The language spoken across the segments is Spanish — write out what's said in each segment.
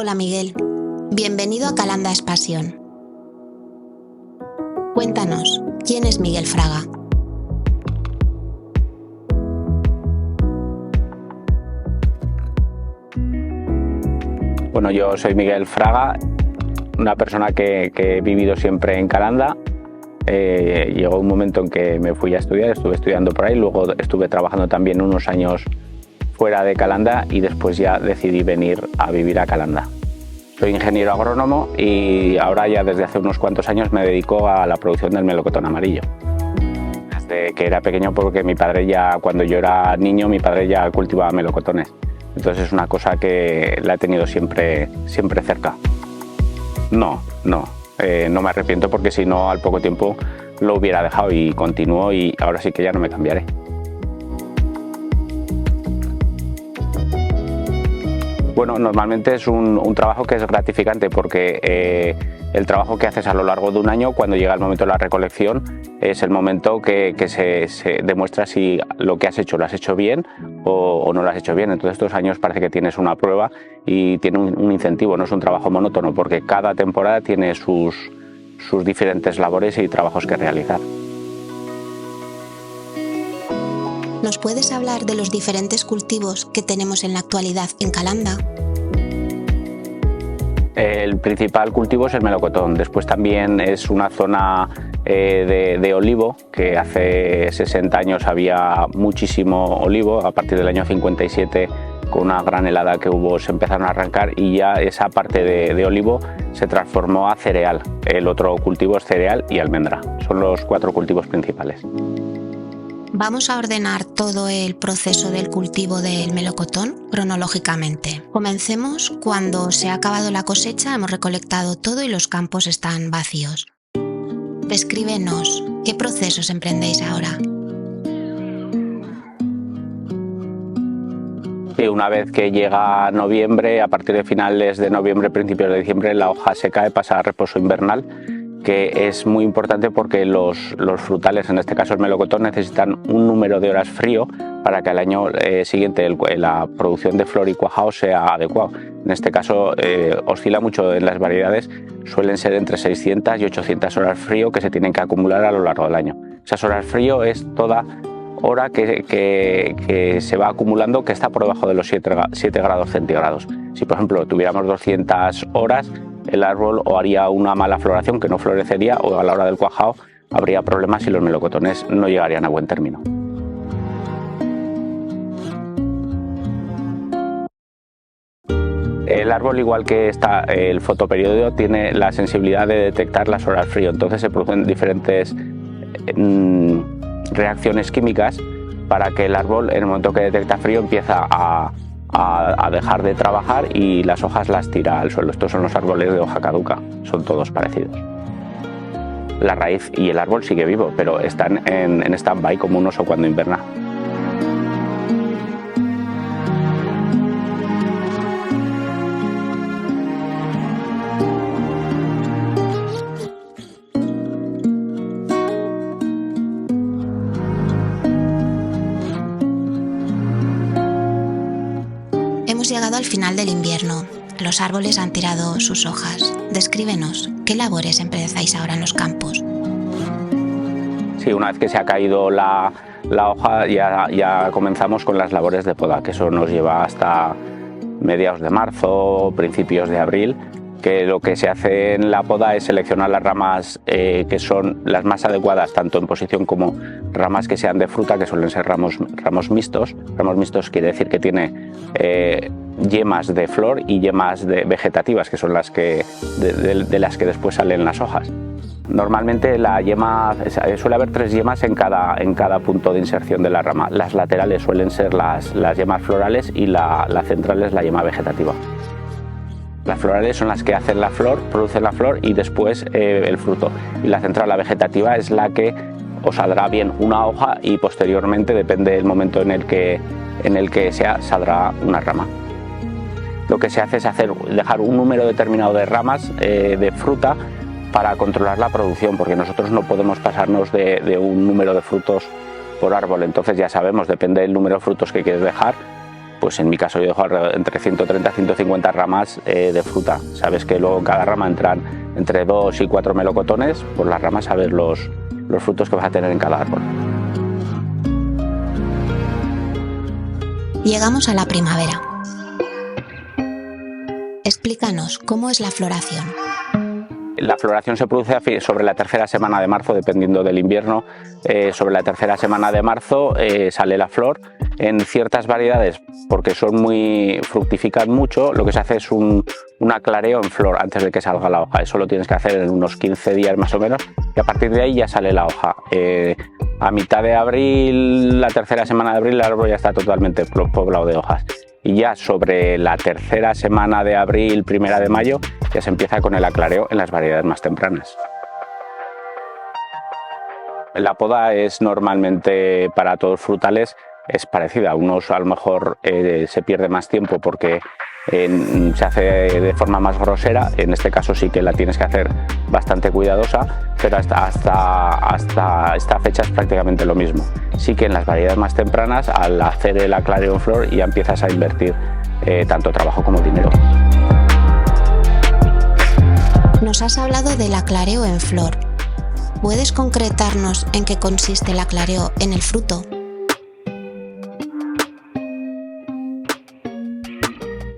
Hola Miguel, bienvenido a Calanda es Pasión. Cuéntanos, ¿quién es Miguel Fraga? Bueno, yo soy Miguel Fraga, una persona que he vivido siempre en Calanda. Llegó un momento en que me fui a estudiar, estuve estudiando por ahí, luego estuve trabajando también unos años fuera de Calanda y después ya decidí venir a vivir a Calanda. Soy ingeniero agrónomo y ahora ya desde hace unos cuantos años me dedico a la producción del melocotón amarillo. Desde que era pequeño, porque mi padre ya, cuando yo era niño, mi padre ya cultivaba melocotones. Entonces es una cosa que la he tenido siempre cerca. No me arrepiento, porque si no, al poco tiempo lo hubiera dejado y continúo, y ahora sí que ya no me cambiaré. Bueno, normalmente es un trabajo que es gratificante, porque el trabajo que haces a lo largo de un año, cuando llega el momento de la recolección, es el momento que se demuestra si lo que has hecho lo has hecho bien o no lo has hecho bien. Entonces estos años parece que tienes una prueba y tiene un incentivo, no es un trabajo monótono, porque cada temporada tiene sus diferentes labores y trabajos que realizar. ¿Nos puedes hablar de los diferentes cultivos que tenemos en la actualidad en Calanda? El principal cultivo es el melocotón. Después también es una zona de olivo, que hace 60 años había muchísimo olivo. A partir del año 57, con una gran helada que hubo, se empezaron a arrancar y ya esa parte de olivo se transformó a cereal. El otro cultivo es cereal y almendra. Son los 4 cultivos principales. Vamos a ordenar todo el proceso del cultivo del melocotón cronológicamente. Comencemos cuando se ha acabado la cosecha, hemos recolectado todo y los campos están vacíos. Descríbenos, ¿qué procesos emprendéis ahora? Y una vez que llega noviembre, a partir de finales de noviembre, principios de diciembre, la hoja se cae, pasa a reposo invernal, que es muy importante porque los frutales, en este caso el melocotón, necesitan un número de horas frío para que al año siguiente la producción de flor y cuajado sea adecuado. En este caso oscila mucho en las variedades, suelen ser entre 600 y 800 horas frío que se tienen que acumular a lo largo del año. Esas horas frío es toda hora que se va acumulando que está por debajo de los 7 grados centígrados. Si por ejemplo tuviéramos 200 horas, el árbol o haría una mala floración, que no florecería, o a la hora del cuajado habría problemas y los melocotones no llegarían a buen término. El árbol, igual que el fotoperiodo, tiene la sensibilidad de detectar las horas frío, entonces se producen diferentes reacciones químicas para que el árbol, en el momento que detecta frío, empieza a dejar de trabajar y las hojas las tira al suelo. Estos son los árboles de hoja caduca, son todos parecidos. La raíz y el árbol sigue vivo, pero están en stand-by, como un oso cuando inverna. Hemos llegado al final del invierno. Los árboles han tirado sus hojas. Descríbenos, ¿qué labores empezáis ahora en los campos? Sí, una vez que se ha caído la hoja ya comenzamos con las labores de poda, que eso nos lleva hasta mediados de marzo, principios de abril, que lo que se hace en la poda es seleccionar las ramas que son las más adecuadas, tanto en posición como ramas que sean de fruta, que suelen ser ramos mixtos. Ramos mixtos quiere decir que tiene yemas de flor y yemas vegetativas, que son las que de las que después salen las hojas. Normalmente la yema, suele haber 3 yemas en cada punto de inserción de la rama. Las laterales suelen ser las yemas florales y la central es la yema vegetativa. Las florales son las que hacen la flor, producen la flor y después el fruto. Y la central, la vegetativa, es la que os saldrá bien una hoja y posteriormente, depende del momento en el que sea, saldrá una rama. Lo que se hace es dejar un número determinado de ramas de fruta para controlar la producción, porque nosotros no podemos pasarnos de un número de frutos por árbol. Entonces ya sabemos, depende del número de frutos que quieres dejar, pues en mi caso yo dejo entre 130 y 150 ramas de fruta. Sabes que luego en cada rama entran entre 2 y 4 melocotones, por las ramas sabes los frutos que vas a tener en cada árbol. Llegamos a la primavera. Explícanos, ¿cómo es la floración? La floración se produce sobre la tercera semana de marzo, dependiendo del invierno. Sobre la tercera semana de marzo sale la flor. En ciertas variedades, porque fructifican mucho, lo que se hace es un aclareo en flor antes de que salga la hoja. Eso lo tienes que hacer en unos 15 días más o menos y a partir de ahí ya sale la hoja. A mitad de abril, la tercera semana de abril, el árbol ya está totalmente poblado de hojas. Y ya sobre la tercera semana de abril, primera de mayo, ya se empieza con el aclareo en las variedades más tempranas. La poda es normalmente para todos los frutales es parecida. Unos a lo mejor se pierde más tiempo porque se hace de forma más grosera. En este caso sí que la tienes que hacer bastante cuidadosa, pero hasta esta fecha es prácticamente lo mismo. Sí que en las variedades más tempranas, al hacer el aclareo en flor, ya empiezas a invertir tanto trabajo como dinero. Nos has hablado del aclareo en flor. ¿Puedes concretarnos en qué consiste el aclareo en el fruto?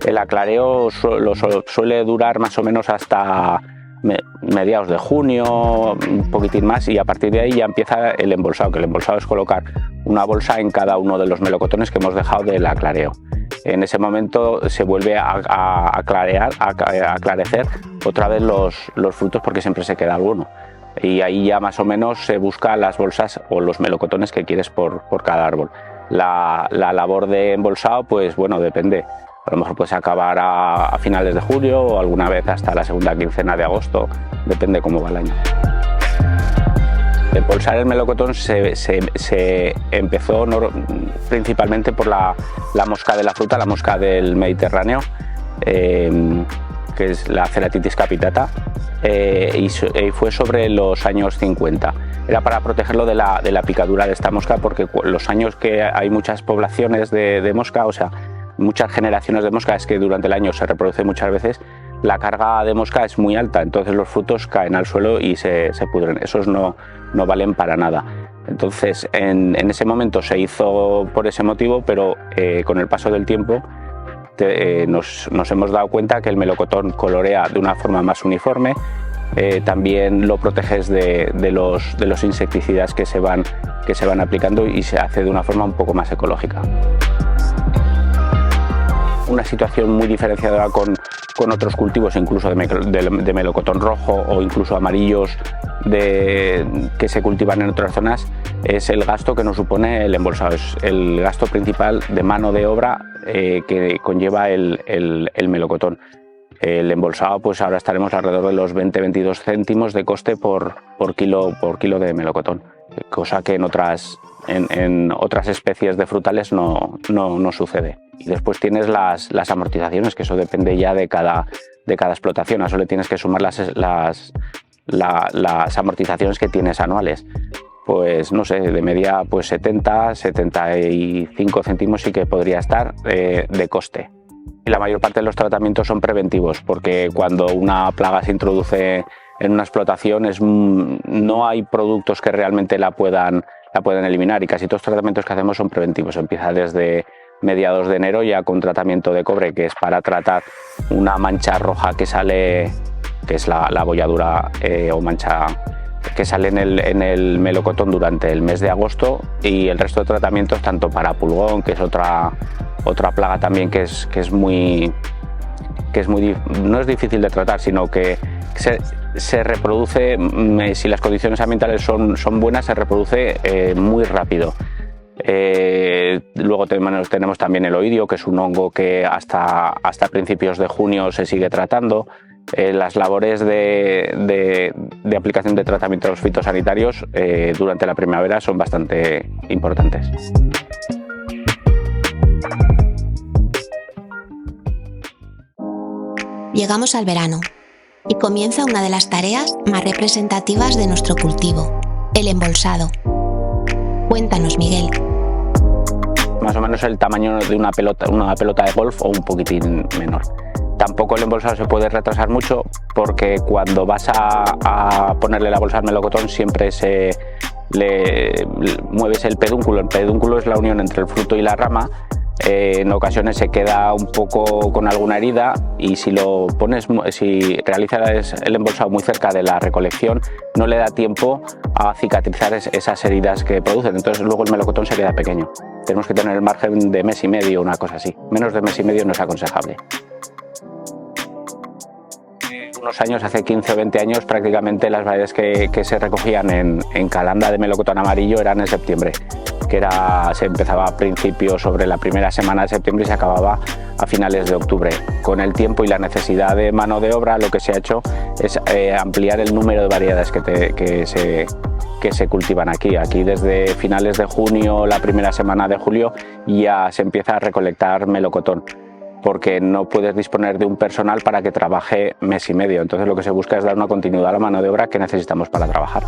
El aclareo suele durar más o menos hasta mediados de junio, un poquitín más, y a partir de ahí ya empieza el embolsado, que el embolsado es colocar una bolsa en cada uno de los melocotones que hemos dejado del aclareo. En ese momento se vuelve a aclarecer otra vez los frutos, porque siempre se queda alguno. Y ahí ya más o menos se busca las bolsas o los melocotones que quieres por cada árbol. La labor de embolsado, pues bueno, depende. A lo mejor puedes acabar a finales de julio o alguna vez hasta la segunda quincena de agosto, depende cómo va el año. Embolsar el melocotón se empezó principalmente por la mosca de la fruta, la mosca del Mediterráneo, que es la Ceratitis capitata, y fue sobre los años 50. Era para protegerlo de la picadura de esta mosca, porque los años que hay muchas poblaciones de mosca, o sea, muchas generaciones de mosca, es que durante el año se reproduce muchas veces, la carga de mosca es muy alta, entonces los frutos caen al suelo y se pudren. Esos no valen para nada. Entonces en ese momento se hizo por ese motivo, pero con el paso del tiempo nos hemos dado cuenta que el melocotón colorea de una forma más uniforme. También lo proteges de los insecticidas que se van aplicando y se hace de una forma un poco más ecológica. Una situación muy diferenciadora con otros cultivos, incluso de melocotón rojo o incluso amarillos que se cultivan en otras zonas, es el gasto que nos supone el embolsado. Es el gasto principal de mano de obra que conlleva el melocotón. El embolsado, pues ahora estaremos alrededor de los 20-22 céntimos de coste por kilo de melocotón, cosa que en otras especies de frutales no sucede. Y después tienes las amortizaciones, que eso depende ya de cada explotación. A eso le tienes que sumar las amortizaciones que tienes anuales. Pues no sé, de media pues 70-75 céntimos sí que podría estar de coste. Y la mayor parte de los tratamientos son preventivos, porque cuando una plaga se introduce en una explotación no hay productos que realmente la puedan eliminar, y casi todos los tratamientos que hacemos son preventivos. Empieza desde mediados de enero ya con tratamiento de cobre, que es para tratar una mancha roja que sale, que es la bolladura o mancha que sale en el melocotón durante el mes de agosto, y el resto de tratamientos tanto para pulgón, que es otra plaga también que no es difícil de tratar, sino que se reproduce, si las condiciones ambientales son buenas, se reproduce muy rápido. Luego tenemos también el oidio, que es un hongo que hasta principios de junio se sigue tratando. Las labores de aplicación de tratamientos fitosanitarios durante la primavera son bastante importantes. Llegamos al verano y comienza una de las tareas más representativas de nuestro cultivo, el embolsado. Cuéntanos, Miguel. Más o menos el tamaño de una pelota de golf o un poquitín menor. Tampoco el embolsado se puede retrasar mucho, porque cuando vas a ponerle la bolsa al melocotón siempre mueves el pedúnculo. El pedúnculo es la unión entre el fruto y la rama. En ocasiones se queda un poco con alguna herida, y si realizas el embolsado muy cerca de la recolección, no le da tiempo a cicatrizar esas heridas que producen. Entonces luego el melocotón se queda pequeño. Tenemos que tener el margen de mes y medio, una cosa así. Menos de mes y medio no es aconsejable. Unos años, hace 15 o 20 años, prácticamente las variedades que se recogían en calanda de melocotón amarillo eran en septiembre, se empezaba a principios, sobre la primera semana de septiembre, y se acababa a finales de octubre. Con el tiempo y la necesidad de mano de obra, lo que se ha hecho es ampliar el número de variedades que se cultivan aquí. Aquí desde finales de junio, la primera semana de julio, ya se empieza a recolectar melocotón, porque no puedes disponer de un personal para que trabaje mes y medio. Entonces lo que se busca es dar una continuidad a la mano de obra que necesitamos para trabajar.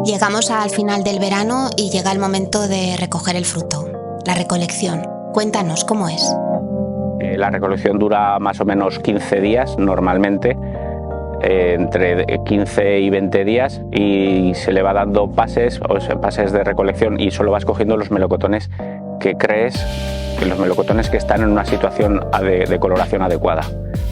Llegamos al final del verano y llega el momento de recoger el fruto, la recolección. Cuéntanos, ¿cómo es? La recolección dura más o menos 15 días normalmente, entre 15 y 20 días, y se le va dando pases de recolección, y solo vas cogiendo los melocotones que crees, los melocotones que están en una situación de coloración adecuada.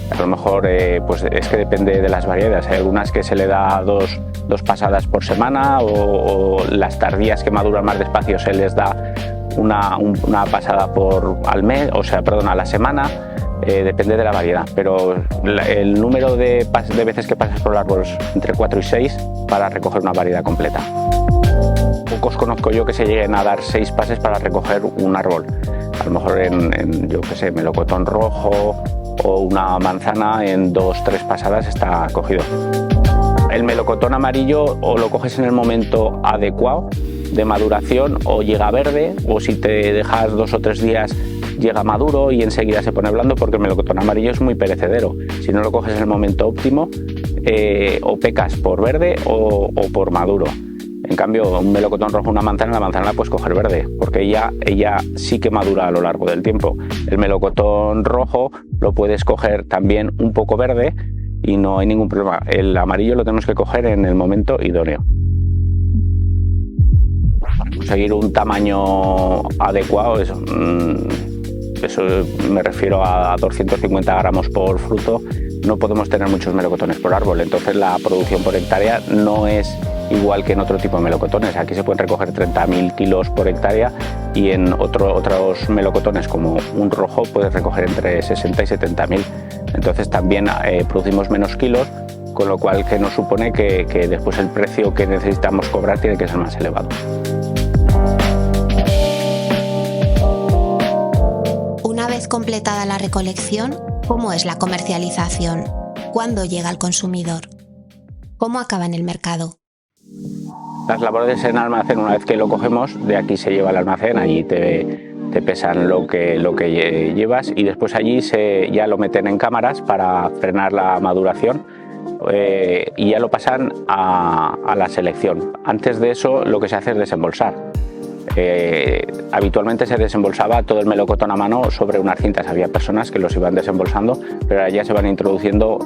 A lo mejor pues es que depende de las variedades. Hay algunas que se le da dos pasadas por semana, o las tardías que maduran más despacio se les da una pasada a la semana. Depende de la variedad, pero el número de veces que pasas por el árbol es entre 4 y 6 para recoger una variedad completa. Pocos conozco yo que se lleguen a dar 6 pases para recoger un árbol. A lo mejor yo qué sé, melocotón rojo o una manzana, en 2-3 pasadas está cogido. El melocotón amarillo o lo coges en el momento adecuado de maduración, o llega verde, o si te dejas 2 o 3 días llega maduro y enseguida se pone blando, porque el melocotón amarillo es muy perecedero. Si no lo coges en el momento óptimo, o pecas por verde o por maduro. En cambio, un melocotón rojo, una manzana, la manzana la puedes coger verde, porque ella sí que madura a lo largo del tiempo. El melocotón rojo lo puedes coger también un poco verde y no hay ningún problema. El amarillo lo tenemos que coger en el momento idóneo. Para conseguir un tamaño adecuado, eso me refiero a 250 gramos por fruto, no podemos tener muchos melocotones por árbol, entonces la producción por hectárea no es igual que en otro tipo de melocotones. Aquí se pueden recoger 30.000 kilos por hectárea, y en otros melocotones como un rojo puedes recoger entre 60 y 70.000. Entonces también producimos menos kilos, con lo cual que nos supone que después el precio que necesitamos cobrar tiene que ser más elevado. Una vez completada la recolección, ¿cómo es la comercialización? ¿Cuándo llega al consumidor? ¿Cómo acaba en el mercado? Las labores en almacén, una vez que lo cogemos, de aquí se lleva al almacén, allí te pesan lo que llevas y después allí ya lo meten en cámaras para frenar la maduración y ya lo pasan a la selección. Antes de eso lo que se hace es desembolsar. Habitualmente se desembolsaba todo el melocotón a mano sobre unas cintas, había personas que los iban desembolsando, pero ahora ya se van introduciendo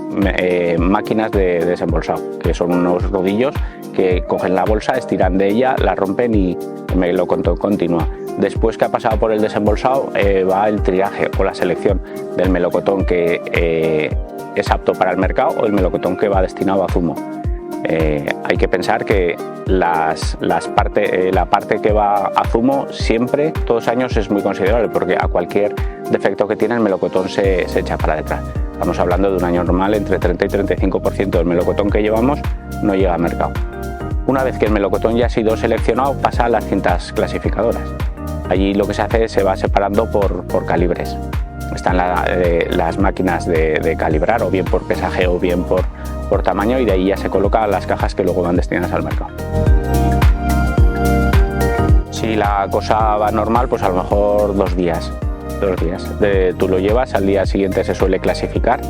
máquinas de desembolsado, que son unos rodillos que cogen la bolsa, estiran de ella, la rompen y el melocotón continúa. Después que ha pasado por el desembolsado va el triaje o la selección del melocotón que es apto para el mercado o el melocotón que va destinado a zumo. Hay que pensar que la parte que va a zumo siempre, todos los años, es muy considerable porque a cualquier defecto que tiene el melocotón se echa para detrás. Estamos hablando de un año normal, entre 30 y 35% del melocotón que llevamos no llega al mercado. Una vez que el melocotón ya ha sido seleccionado, pasa a las cintas clasificadoras. Allí lo que se hace es se va separando por calibres. Están las máquinas de calibrar, o bien por pesaje o bien por tamaño, y de ahí ya se colocan las cajas que luego van destinadas al mercado. Si la cosa va normal, pues a lo mejor 2 días. Tú lo llevas, al día siguiente se suele clasificar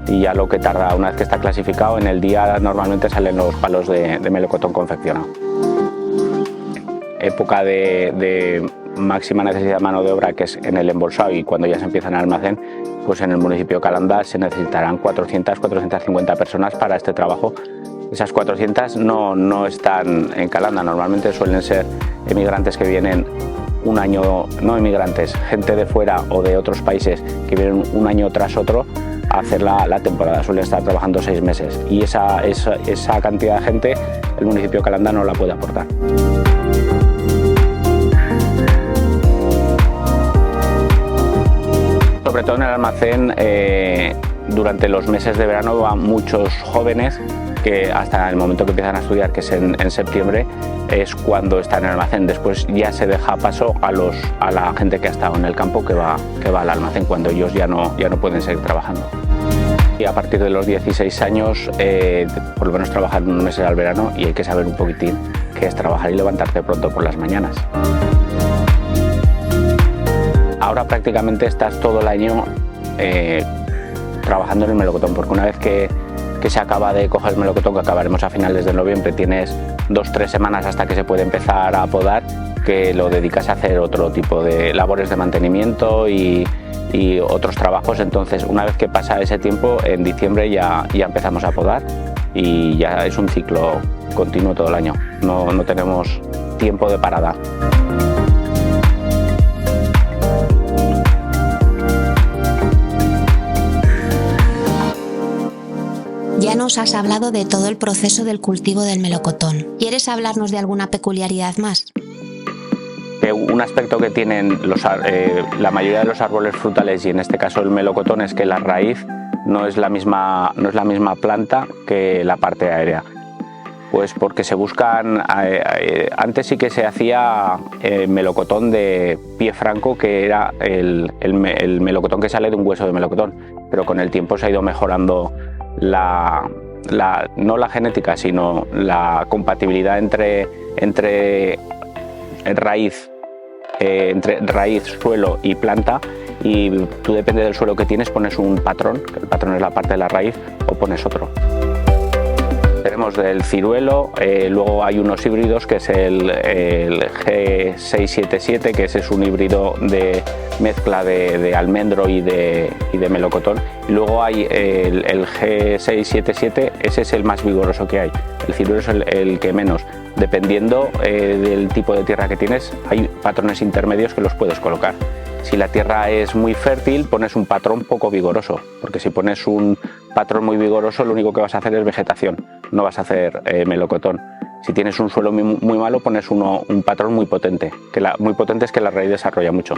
y ya lo que tarda, una vez que está clasificado, en el día normalmente salen los palos de melocotón confeccionado. Época de máxima necesidad de mano de obra, que es en el embolsado, y cuando ya se empieza en el almacén, pues en el municipio de Calanda se necesitarán 450 personas para este trabajo. Esas 400 no están en Calanda, normalmente suelen ser emigrantes que vienen un año, no emigrantes, gente de fuera o de otros países que vienen un año tras otro a hacer la temporada, suelen estar trabajando 6 meses, y esa cantidad de gente el municipio de Calanda no la puede aportar. Sobre todo en el almacén, durante los meses de verano van muchos jóvenes que hasta el momento que empiezan a estudiar, que es en septiembre, es cuando están en el almacén. Después ya se deja paso a la gente que ha estado en el campo que va al almacén, cuando ellos ya no pueden seguir trabajando. Y a partir de los 16 años, por lo menos trabajan unos meses al verano, y hay que saber un poquitín qué es trabajar y levantarte pronto por las mañanas. Ahora prácticamente estás todo el año trabajando en el melocotón, porque una vez que se acaba de coger el melocotón, que acabaremos a finales de noviembre, tienes 2-3 semanas hasta que se puede empezar a podar, que lo dedicas a hacer otro tipo de labores de mantenimiento y otros trabajos. Entonces, una vez que pasa ese tiempo, en diciembre ya empezamos a podar y ya es un ciclo continuo todo el año, no tenemos tiempo de parada. Ya nos has hablado de todo el proceso del cultivo del melocotón. ¿Quieres hablarnos de alguna peculiaridad más? Un aspecto que tienen la mayoría de los árboles frutales, y en este caso el melocotón, es que la raíz no es la misma planta que la parte aérea. Pues porque se buscan, antes sí que se hacía melocotón de pie franco, que era el melocotón que sale de un hueso de melocotón, pero con el tiempo se ha ido mejorando no la genética, sino la compatibilidad entre raíz, suelo y planta, y tú, depende del suelo que tienes, pones un patrón, que el patrón es la parte de la raíz, o pones otro. Tenemos del ciruelo, luego hay unos híbridos, que es el G677, que ese es un híbrido de mezcla de almendro y de melocotón. Y luego hay el G677, ese es el más vigoroso que hay. El ciruelo es el que menos. Dependiendo del tipo de tierra que tienes, hay patrones intermedios que los puedes colocar. Si la tierra es muy fértil, pones un patrón poco vigoroso, porque si pones un patrón muy vigoroso, lo único que vas a hacer es vegetación, no vas a hacer melocotón. Si tienes un suelo muy malo, pones un patrón muy potente, muy potente es que la raíz desarrolla mucho.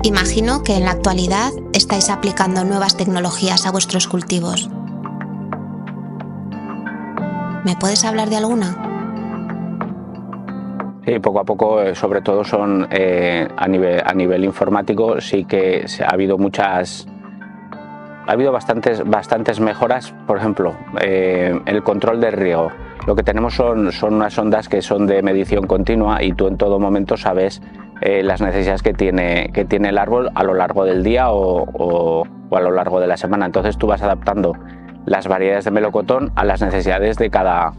Imagino que en la actualidad estáis aplicando nuevas tecnologías a vuestros cultivos. ¿Me puedes hablar de alguna? Sí, poco a poco, sobre todo son a nivel informático, sí que ha habido ha habido bastantes mejoras. Por ejemplo, el control del riego. Lo que tenemos son unas sondas que son de medición continua y tú en todo momento sabes las necesidades que tiene el árbol a lo largo del día o a lo largo de la semana. Entonces tú vas adaptando las variedades de melocotón a las necesidades de cada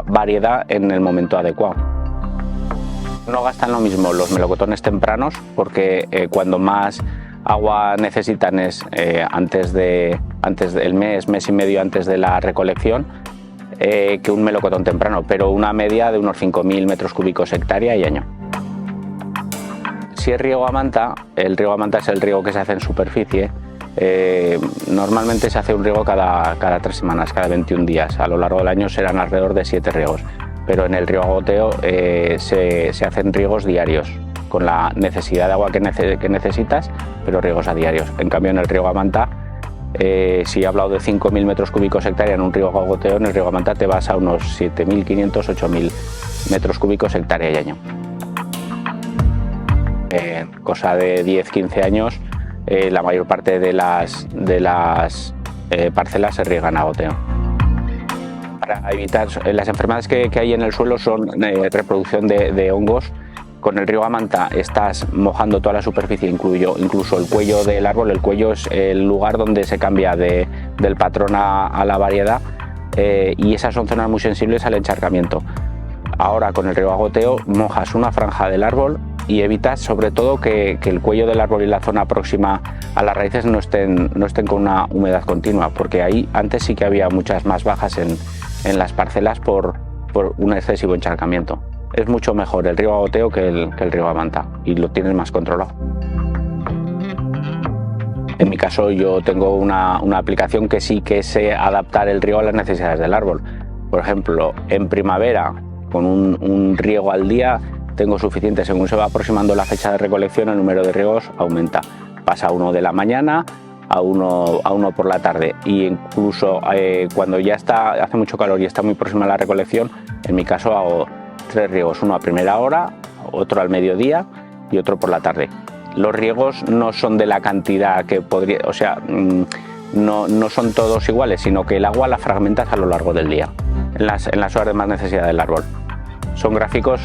variedad en el momento adecuado. No gastan lo mismo los melocotones tempranos porque cuando más agua necesitan es antes del mes y medio antes de la recolección, que un melocotón temprano, pero una media de unos 5.000 metros cúbicos hectárea y año. Si es riego a manta, el riego a manta es el riego que se hace en superficie. Normalmente se hace un riego cada 3 semanas, cada 21 días. A lo largo del año serán alrededor de 7 riegos, pero en el riego a goteo se hacen riegos diarios, con la necesidad de agua que necesitas, pero riegos a diarios. En cambio, en el riego a manta, si he hablado de 5.000 metros cúbicos hectárea en un riego a goteo, en el riego a manta te vas a unos 7.500, 8.000 metros cúbicos hectárea y año. Cosa de 10-15 años, la mayor parte de las parcelas se riegan a goteo. Para evitar las enfermedades que hay en el suelo son reproducción de hongos. Con el riego a manta estás mojando toda la superficie, incluso el cuello del árbol. El cuello es el lugar donde se cambia del patrón a la variedad y esas son zonas muy sensibles al encharcamiento. Ahora con el riego a goteo mojas una franja del árbol y evitas sobre todo que el cuello del árbol y la zona próxima a las raíces no estén con una humedad continua, porque ahí antes sí que había muchas más bajas en las parcelas por un excesivo encharcamiento. Es mucho mejor el riego a goteo que el riego a manta y lo tienes más controlado. En mi caso yo tengo una aplicación que sí que sé adaptar el riego a las necesidades del árbol. Por ejemplo, en primavera con un riego al día tengo suficiente. Según se va aproximando la fecha de recolección, el número de riegos aumenta. Pasa a 1 de la mañana a uno por la tarde, y incluso cuando ya hace mucho calor y está muy próxima a la recolección, en mi caso hago 3 riegos, uno a primera hora, otro al mediodía y otro por la tarde. Los riegos no son de la cantidad que podría, o sea, no son todos iguales, sino que el agua la fragmentas a lo largo del día, en las horas de más necesidad del árbol. Son gráficos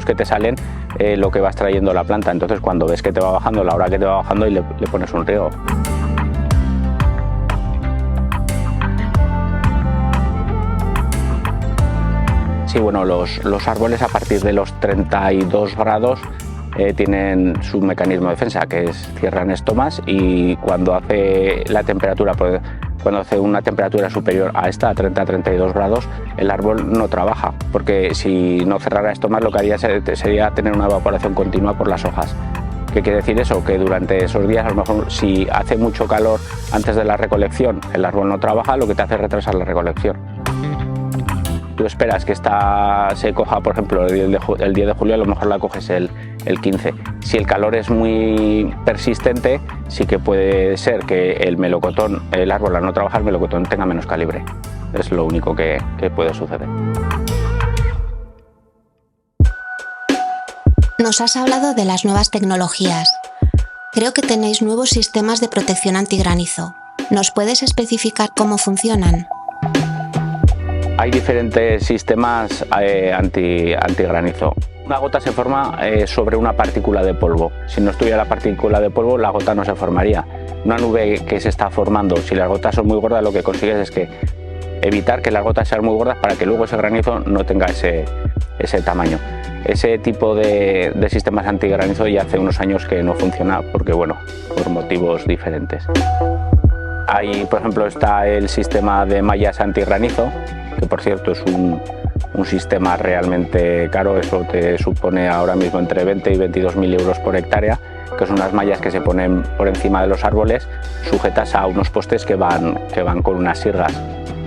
que te salen lo que vas trayendo la planta. Entonces cuando ves que te va bajando, la hora que te va bajando, y le pones un riego. Sí, bueno, los árboles a partir de los 32 grados tienen su mecanismo de defensa, que es cierran estomas, y cuando hace una temperatura superior a esta, a 30-32 grados, el árbol no trabaja, porque si no cerrara estomas lo que haría sería tener una evaporación continua por las hojas. ¿Qué quiere decir eso? Que durante esos días, a lo mejor si hace mucho calor antes de la recolección, el árbol no trabaja, lo que te hace es retrasar la recolección. Tú esperas que se coja, por ejemplo, el 10 de julio, a lo mejor la coges el 15. Si el calor es muy persistente, sí que puede ser que el árbol al no trabajar, el melocotón tenga menos calibre. Es lo único que puede suceder. Nos has hablado de las nuevas tecnologías. Creo que tenéis nuevos sistemas de protección antigranizo. ¿Nos puedes especificar cómo funcionan? Hay diferentes sistemas antigranizo. Una gota se forma sobre una partícula de polvo. Si no estuviera la partícula de polvo, la gota no se formaría. Una nube que se está formando, si las gotas son muy gordas, lo que consigues es que evitar que las gotas sean muy gordas para que luego ese granizo no tenga ese tamaño. Ese tipo de sistemas antigranizo ya hace unos años que no funciona porque, bueno, por motivos diferentes. Ahí, por ejemplo, está el sistema de mallas antigranizo, que por cierto es un sistema realmente caro. Eso te supone ahora mismo entre 20 y 22.000 euros por hectárea, que son unas mallas que se ponen por encima de los árboles, sujetas a unos postes que van con unas sirgas.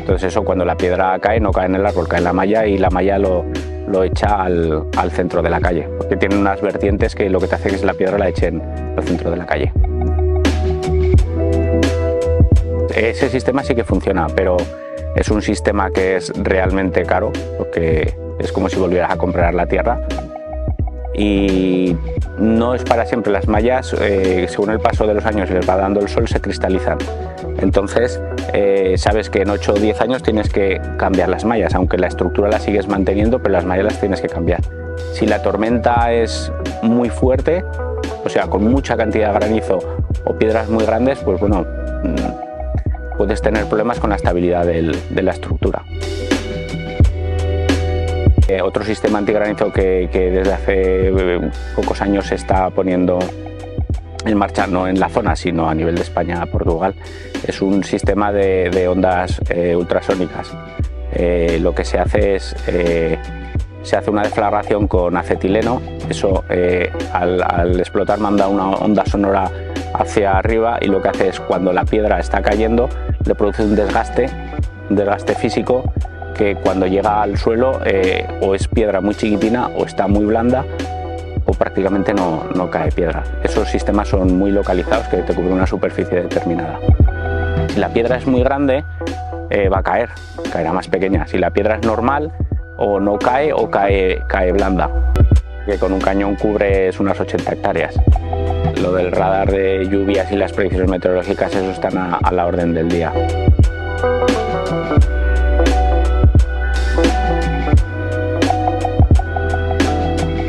Entonces eso, cuando la piedra cae, no cae en el árbol, cae en la malla, y la malla lo echa al centro de la calle, porque tiene unas vertientes que lo que te hace es que la piedra la echen al centro de la calle. Ese sistema sí que funciona, pero es un sistema que es realmente caro, porque es como si volvieras a comprar la tierra, y no es para siempre. Las mallas, según el paso de los años y les va dando el sol, se cristalizan. Entonces sabes que en 8 o 10 años tienes que cambiar las mallas, aunque la estructura la sigues manteniendo, pero las mallas las tienes que cambiar. Si la tormenta es muy fuerte, o sea, con mucha cantidad de granizo o piedras muy grandes, pues bueno, puedes tener problemas con la estabilidad de la estructura. Otro sistema antigranizo que desde hace pocos años se está poniendo en marcha, no en la zona, sino a nivel de España, Portugal, es un sistema de ondas ultrasónicas. Lo que se hace es se hace una deflagración con acetileno. Eso al explotar manda una onda sonora hacia arriba, y lo que hace es, cuando la piedra está cayendo, le produce un desgaste físico, que cuando llega al suelo o es piedra muy chiquitina, o está muy blanda, o prácticamente no cae piedra. Esos sistemas son muy localizados, que te cubren una superficie determinada. Si la piedra es muy grande, va a caerá más pequeña. Si la piedra es normal, o no cae o cae blanda, que con un cañón cubres unas 80 hectáreas. Lo del radar de lluvias y las predicciones meteorológicas, eso están a la orden del día.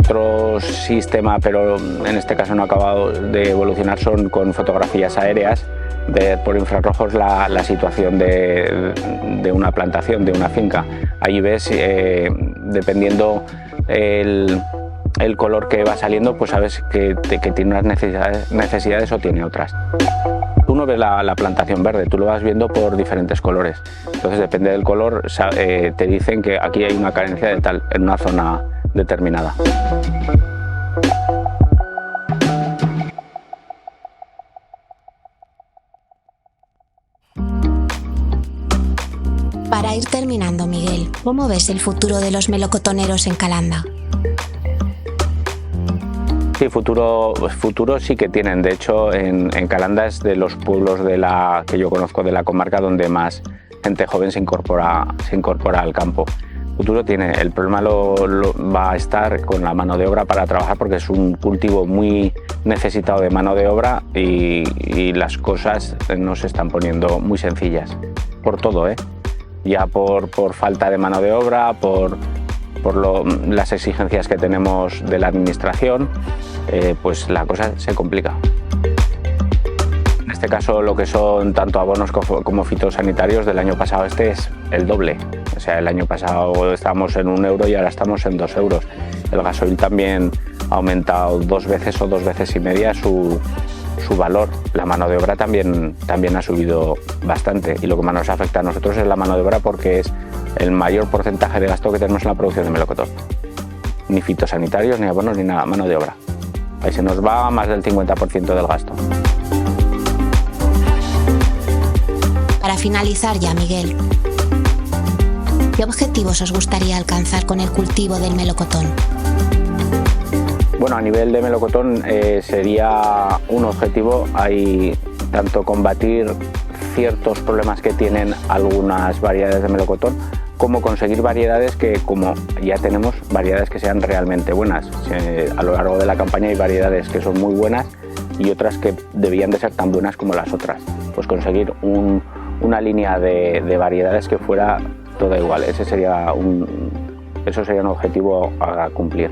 Otro sistema, pero en este caso no ha acabado de evolucionar, son con fotografías aéreas, ver por infrarrojos la situación de una plantación, de una finca. Ahí ves, dependiendo el color que va saliendo, pues sabes que tiene unas necesidades o tiene otras. Tú no ves la plantación verde, tú lo vas viendo por diferentes colores. Entonces, depende del color, te dicen que aquí hay una carencia de tal en una zona determinada. Para ir terminando, Miguel, ¿cómo ves el futuro de los melocotoneros en Calanda? Sí, futuro sí que tienen. De hecho, en Calanda es de los pueblos que yo conozco de la comarca donde más gente joven se incorpora al campo. Futuro tiene. El problema va a estar con la mano de obra para trabajar, porque es un cultivo muy necesitado de mano de obra, y las cosas no se están poniendo muy sencillas. Por todo, ya por falta de mano de obra, por las exigencias que tenemos de la administración, pues la cosa se complica. En este caso, lo que son tanto abonos como fitosanitarios del año pasado, este es el doble. O sea, el año pasado estábamos en 1 euro y ahora estamos en 2 euros. El gasoil también ha aumentado 2 veces o 2 veces y media su valor. La mano de obra también ha subido bastante, y lo que más nos afecta a nosotros es la mano de obra, porque es el mayor porcentaje de gasto que tenemos en la producción de melocotón. Ni fitosanitarios, ni abonos, ni nada, mano de obra. Ahí se nos va más del 50% del gasto. Para finalizar ya, Miguel, ¿qué objetivos os gustaría alcanzar con el cultivo del melocotón? Bueno, a nivel de melocotón sería un objetivo, hay tanto combatir ciertos problemas que tienen algunas variedades de melocotón, como conseguir variedades que, como ya tenemos, variedades que sean realmente buenas. A lo largo de la campaña hay variedades que son muy buenas y otras que debían de ser tan buenas como las otras. Pues conseguir una línea de variedades que fuera toda igual. Eso sería un objetivo a cumplir.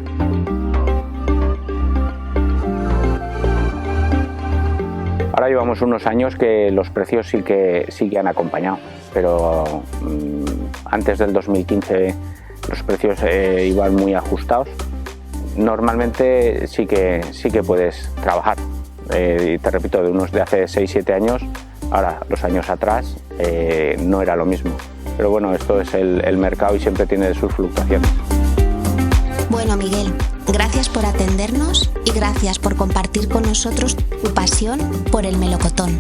Ahora llevamos unos años que los precios sí que han acompañado, pero antes del 2015 los precios iban muy ajustados. Normalmente sí que puedes trabajar. Y te repito, de hace 6-7 años, ahora los años atrás no era lo mismo. Pero bueno, esto es el mercado y siempre tiene sus fluctuaciones. Bueno, Miguel, gracias por atendernos y gracias por compartir con nosotros tu pasión por el melocotón.